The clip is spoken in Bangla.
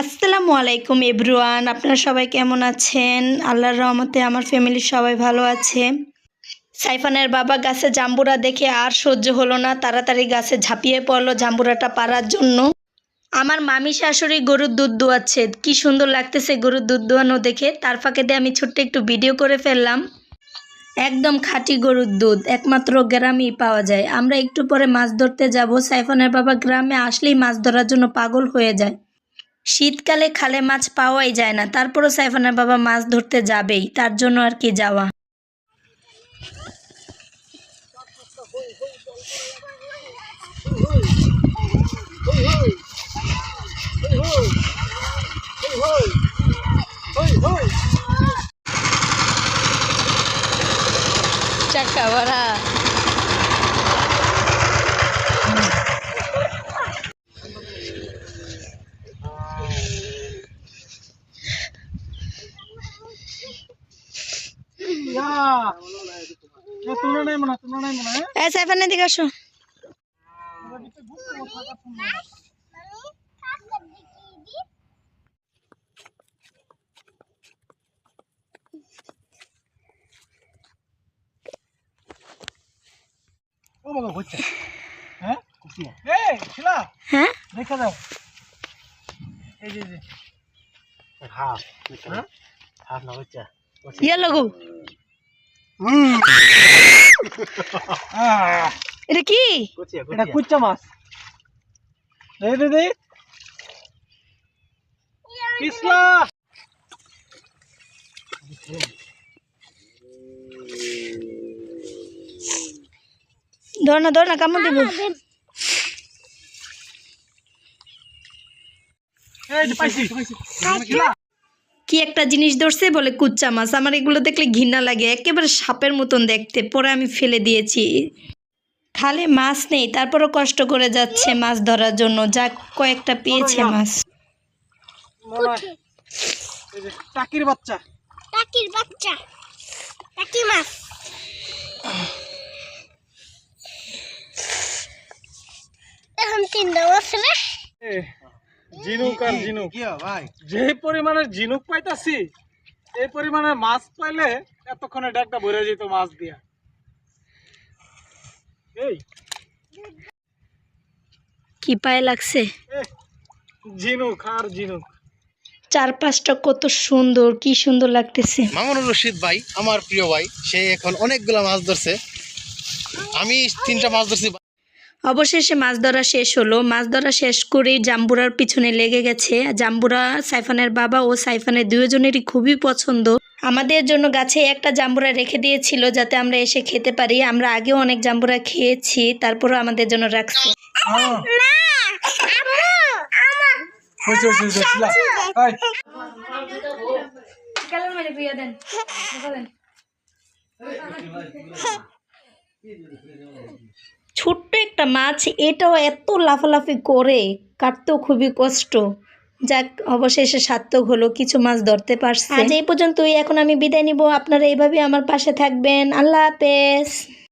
আসসালামু আলাইকুম এভরিওয়ান, আপনারা সবাই কেমন আছেন? আল্লাহর রহমতে আমার ফ্যামিলির সবাই ভালো আছে। সাইফানের বাবা গাছে জাম্বুরা দেখে আর সহ্য হলো না, তাড়াতাড়ি গাছে ঝাঁপিয়ে পড়লো জাম্বুরাটা পাড়ার জন্য। আমার মামি শাশুড়ি গরুর দুধ দোয়াচ্ছে, কি সুন্দর লাগতেছে গরুর দুধ দোয়ানো দেখে। তার ফাঁকে দিয়ে আমি ছোট্ট একটু ভিডিও করে ফেললাম। একদম খাঁটি গরুর দুধ একমাত্র গ্রামেই পাওয়া যায়। আমরা একটু পরে মাছ ধরতে যাব। সাইফানের বাবা গ্রামে আসলেই মাছ ধরার জন্য পাগল হয়ে যায়। শীতকালে খালে মাছ পাওয়াই যায় না, তারপরও সাইফানের বাবা মাছ ধরতে যাবেই, তার জন্য আর কি যাওয়া। চাকা ভরা সাইফানের দিকে আসো। এটা কি? এটা কুচ্চা মাছ। পিছলা ধর না কামড় দিব। কি একটা জিনিস ধরছে বলে কুচ্চা মাছ। আমার এগুলো দেখলে ঘৃণা লাগে, একেবারে সাপের মতন দেখতে। পরে আমি ফেলে দিয়েছি। খালে মাছ নেই, তারপরও কষ্ট করে যাচ্ছে মাছ ধরার জন্য। যা কয়েকটা পেয়েছে মাছ। টাকির বাচ্চা, টাকি মাছ। এখন তিনটা মাছ না। ঝিনুক আর ঝিনুক যে পরিমাণে ঝিনুক পাইতাছি, এই পরিমাণে মাছ পাইলে এতক্ষণে ডাকটা ভরে যেত মাছ দিয়া। এই কি পায়ে লাগছে? ঝিনুক আর ঝিনুক। চারপাশটা কত সুন্দর, কি সুন্দর লাগতেছে। মামুনুর রশিদ ভাই আমার প্রিয় ভাই, সে এখন অনেকগুলো মাছ ধরছে, আমি 3টা মাছ ধরছি। অবশেষে মাছ ধরা শেষ হলো। মাছ ধরা শেষ করে জাম্বুরার পিছনে লেগে গেছে। জাম্বুরা সাইফানের বাবা ও সাইফানের দুজনেরই খুবই পছন্দ। আমাদের জন্য গাছে একটা জাম্বুরা রেখে দিয়েছিল যাতে আমরা এসে খেতে পারি। আমরা আগেও অনেক জাম্বুরা খেয়েছি, তারপরও আমাদের জন্য রাখছে। ছোট্ট একটা মাছ, এটাও এত লাফালাফি করে, কাটতেও খুবই কষ্ট। যাক, অবশেষে সার্থক হলো, কিছু মাছ ধরতে পারছি। আজ এই পর্যন্তই, এখন আমি বিদায় নিব। আপনারা এইভাবে আমার পাশে থাকবেন। আল্লাহ হাফেজ।